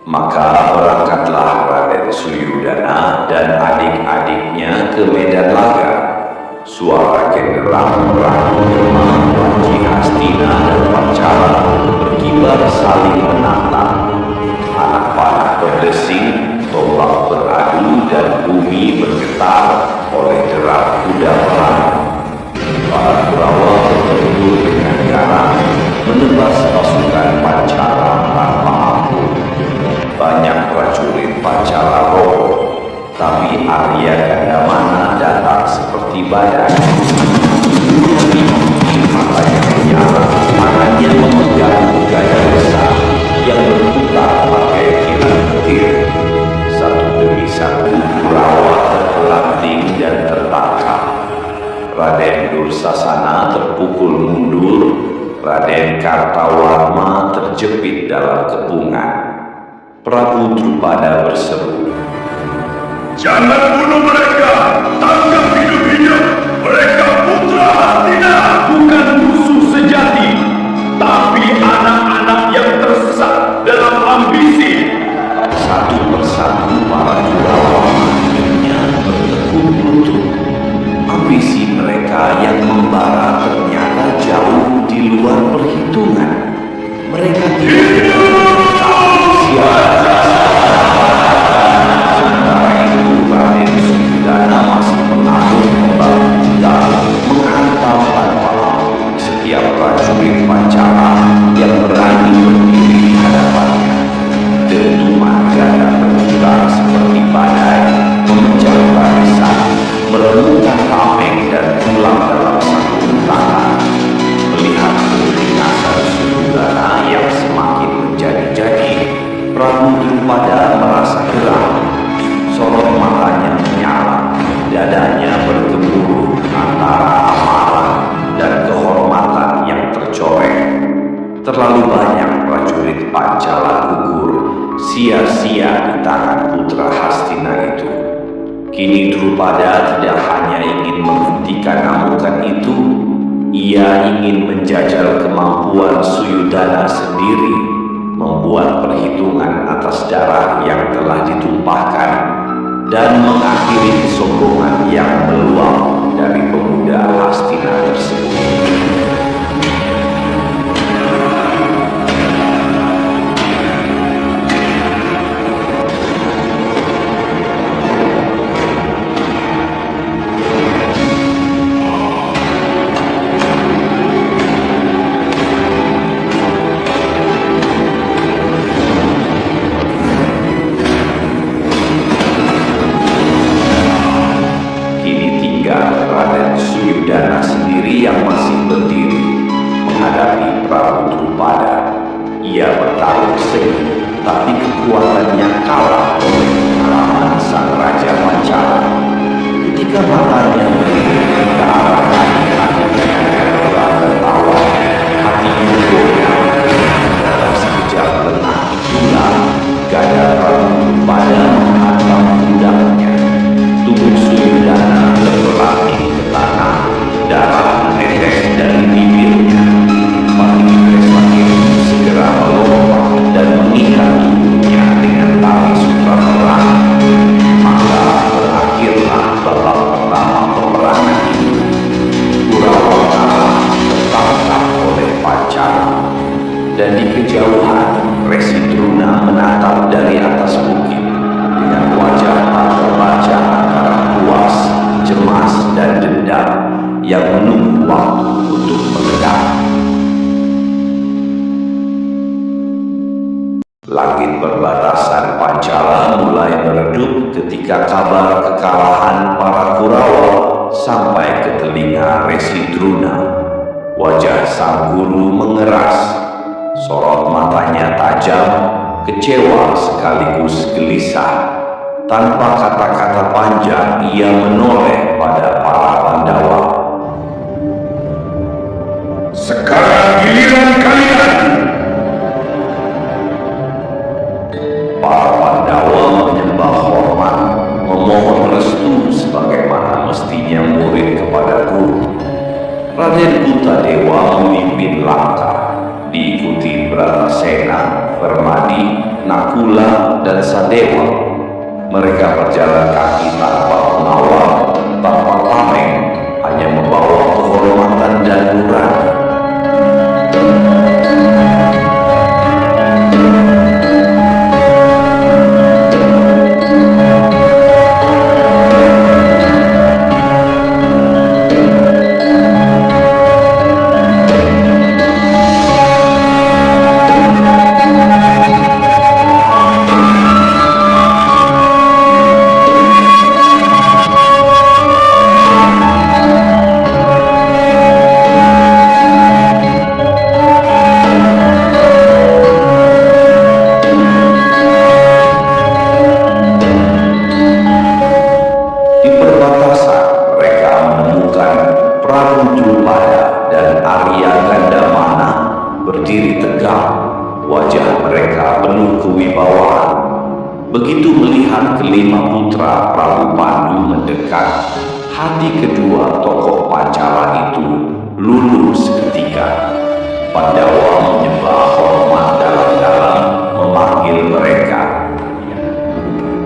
Maka berangkatlah Raden Suyudana dan adik-adiknya ke medan laga. Suara genderang meraung gema Panji Hastina dan Pancala berkibar saling menantang. Anak panah berdesing, tombak beradu, dan bumi bergetar oleh derap kuda perang. Para Kurawa bertempur dengan garang menebas pasukan Pancala tanpa ampun. Banyak prajurit Pancala roboh, tapi Arya Gandamana datang seperti badai. Matanya menyala, tangannya memegang gaya besar yang berputar pakai kilat petir. Satu demi satu Kurawa terpelanting dan tertangkap. Raden Dursasana terpukul mundur, Raden Kartawarma terjepit dalam kepungan. Prabu Drupada berseru, "Jangan bunuh mereka, tangkap hidup-hidup. Mereka putra Hastina, bukan musuh sejati, tapi anak-anak yang tersesat dalam ambisi." Satu persatu para Kurawa akhirnya bertekuk lutut. Ambisi mereka yang membara ternyata jauh di luar perhitungan. Mereka tidak tahu siapa. Sementara itu Raden Suyudana masih mengatur kembang dan menghantam tanpa ampun setiap prajurit Pancala yang berani berdiri di hadapannya. Dentuman gada berputar seperti badai, memecah barisan, meremukkan tameng dan tulang dalam satu tangan. Melihat kebingasan Suyudana yang semakin menjadi-jadi, Prabu Drupada merasa geram. Sorot matanya menyala, dadanya bergemuruh antara amarah dan kehormatan yang tercoreng. Terlalu banyak prajurit Pancala gugur sia-sia di tangan putra Hastina itu. Kini Drupada tidak hanya ingin menghentikan amukan itu, ia ingin menjajal kemampuan Suyudana sendiri, membuat perhitungan atas darah yang telah ditumpahkan, dan mengakhiri kesombongan yang meluap dari pemuda Hastina tersebut. Raden Suyudana sendiri yang masih berdiri menghadapi Prabu Drupada. Ia bertarung sengit, tapi kekuatannya kalah oleh pengalaman sang Raja Pancala. Ketika matanya melihat ke arah hati-hatinya yang telah tertawa, hatinya goyang. Dalam sekejap lengan itulah gada Prabu Drupada menghantam pundaknya. Tubuh Suyudana terbelanting ke tanah, darah menetes dari bibirnya. Patih sakit segera melompat dan mengikat tubuhnya dengan tali sutra perang. Maka berakhirlah babak pertama peperangan itu. Kurawa kalah tertangkap oleh Pancala, dan di kejauhan Resi Druna menatap dari atas bukit dengan wajah tak terbaca antara puas, cemas, dan dendam yang menunggu waktu untuk meledak. Langit perbatasan Pancala mulai meredup ketika kabar kekalahan para Kurawa sampai ke telinga Resi Druna. Wajah sang guru mengeras, sorot matanya tajam, kecewa sekaligus gelisah. Tanpa kata-kata panjang, ia menoleh pada para Pandawa. "Sekarang giliran kalian." Para Pandawa menyembah hormat, memohon restu sebagaimana mestinya murid kepada guru. Raden Butadewa memimpin langkah, diikuti Bratasena, Permadi, Nakula, dan Sadewa. Mereka berjalan kaki tanpa pengawal, tanpa tameng, hanya membawa kehormatan dan nurani. Berdiri tegak, wajah mereka penuh kewibawaan. Begitu melihat kelima putra Prabu Pandu mendekat, hati kedua tokoh Pancaran itu luluh seketika. Pandawa menyembah hormat dalam-dalam, memanggil mereka.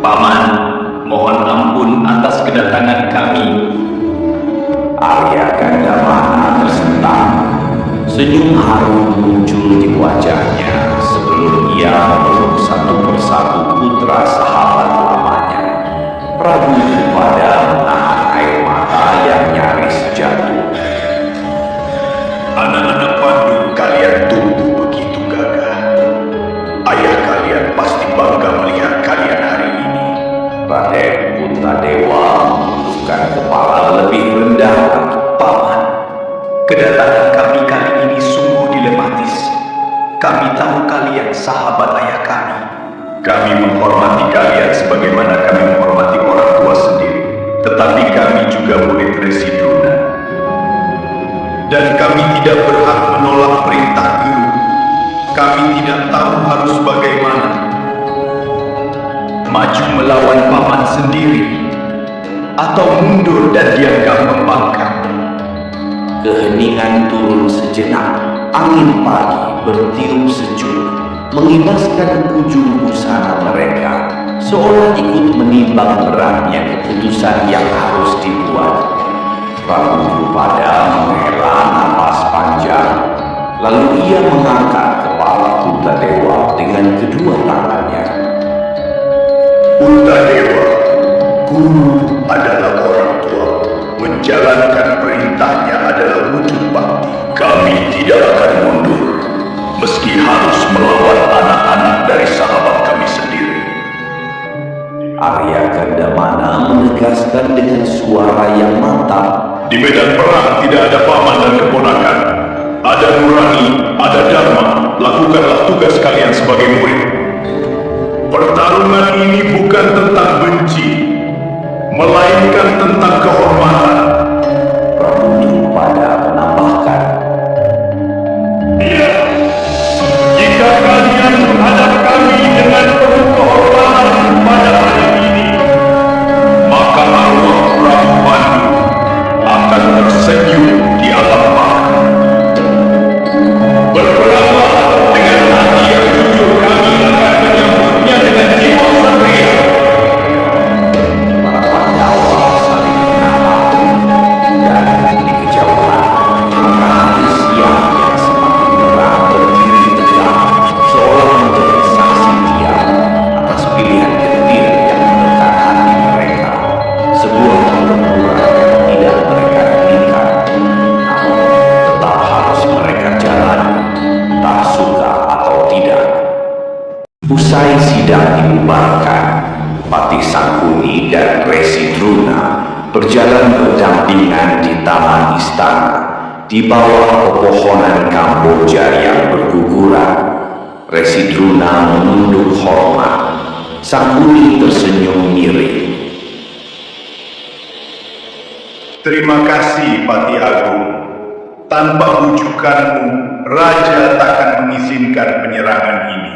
Paman, mohon ampun atas kedatangan kami. Arya Gandamana tersentak. Senyum haru muncul di wajahnya sebelum ia memeluk satu persatu putra sahabat lamanya. Prabu Drupada menahan air mata yang nyaris jatuh. Anak-anak Pandu, kalian tumbuh begitu gagah. Ayah kalian pasti bangga melihat kalian hari ini. Raden Puntadewa menundukkan kepala lebih rendah lagi. Paman, kedatangan kami kali ini sungguh dilematis. Kami tahu kalian sahabat ayah kami. Kami menghormati kalian sebagaimana kami menghormati orang tua sendiri. Tetapi kami juga murid Resi Druna. Dan kami tidak berhak menolak perintah guru. Kami tidak tahu harus bagaimana. Maju melawan paman sendiri, atau mundur dan dianggap membangkang. Keheningan turun sejenak. Angin pagi bertiup sejuk, mengibaskan ujung busana mereka, seolah ikut menimbang beratnya keputusan yang harus dibuat. Prabu Drupada menghela napas panjang, lalu ia mengangkat kepala Puntadewa dengan kedua tangannya. Puntadewa, guru adalah orang tua. Menjalankan perintahnya adalah wujud bakti. Kami tidak akan mundur, meski harus melawan anak-anak dari sahabat kami sendiri. Arya Gandamana menegaskan dengan suara yang mantap. Di medan perang tidak ada paman dan keponakan. Ada nurani, ada dharma. Lakukanlah tugas kalian sebagai murid. Pertarungan ini bukan tentang benci, melainkan tentang kehormatan. Prabu Drupada menambahkan, Iya, jika kalian menghadap kami dengan penuh kehormatan pada hari ini, maka arwah Prabu Pandu akan tersenyum di alam baka. Berperanglah dengan hati yang jujur, kami akan menyambutnya dengan jiwa satria. para Pandawa saling menatap, dan di kejauhan matahari siang yang semakin terang berdiri tegak, seolah menjadi saksi diam atas pilihan getir yang menekan hati mereka. Sebuah pertempuran yang tidak mereka inginkan, namun tetap harus mereka jalani, entah suka atau tidak. Usai sidang dibubarkan, Patih Sangkuni dan Resi Druna berjalan berdampingan di taman istana di bawah pepohonan Kamboja yang berguguran. Resi Druna menunduk hormat. Sangkuni tersenyum mirip. Terima kasih, Patih Agung. Tanpa bujukanmu, Raja takkan mengizinkan penyerangan ini.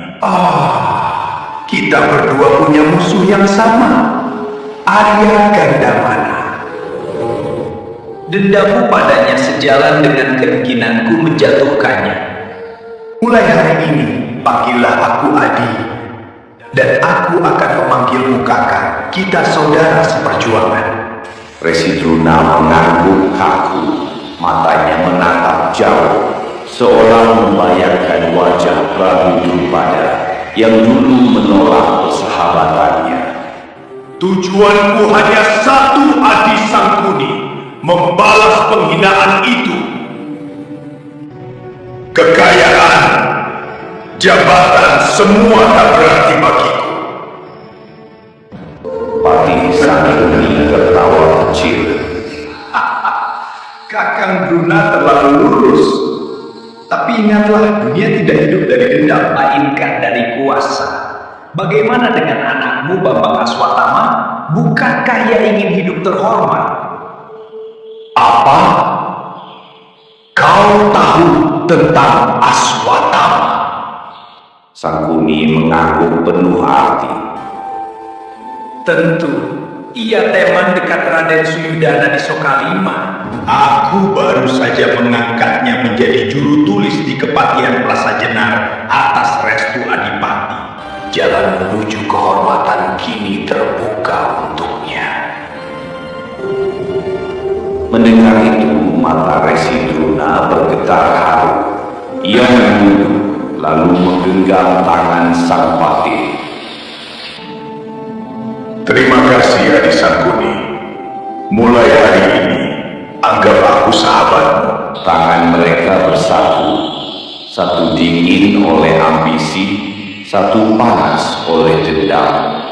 Kita berdua punya musuh yang sama, Arya Gandamana. Dendammu padanya sejalan dengan keinginanku menjatuhkannya. Mulai hari ini, panggillah aku Adi. Dan aku akan memanggilmu kakak, kita saudara seperjuangan. Resi Druna mengangguk kaku, matanya menatap jauh, seolah membayangkan wajah Prabu Drupada yang dulu menolak persahabatannya. Tujuanku hanya satu, Adi Sangkuni, membalas penghinaan itu. Kekayaan, jabatan, semua tak berarti bagiku. Patih Sangkuni tertawa kecil. Kakang Druna terlalu lurus. Tapi ingatlah, dunia tidak hidup dari dendam, melainkan dari kuasa. Bagaimana dengan anakmu Bambang Aswatama? Bukankah ia ingin hidup terhormat? Apa? Kau tahu tentang Aswatama? Sangkuni mengangguk penuh arti. Tentu, ia teman dekat Raden Suyudana di Sokalima. Aku baru saja mengangkatnya menjadi juru tulis di Kepatihan Plasa Jenar atas restu Adipati. Jalan menuju kehormatan kini terbuka untuknya. Mendengar itu, mata Resi Druna bergetar haru. Ia menunduk, lalu menggenggam tangan sang patih. Terima kasih, Adi Sangkuni. Mulai hari ini, anggap aku sahabatmu. Tangan mereka bersatu, satu dingin oleh ambisi, satu panas oleh dendam.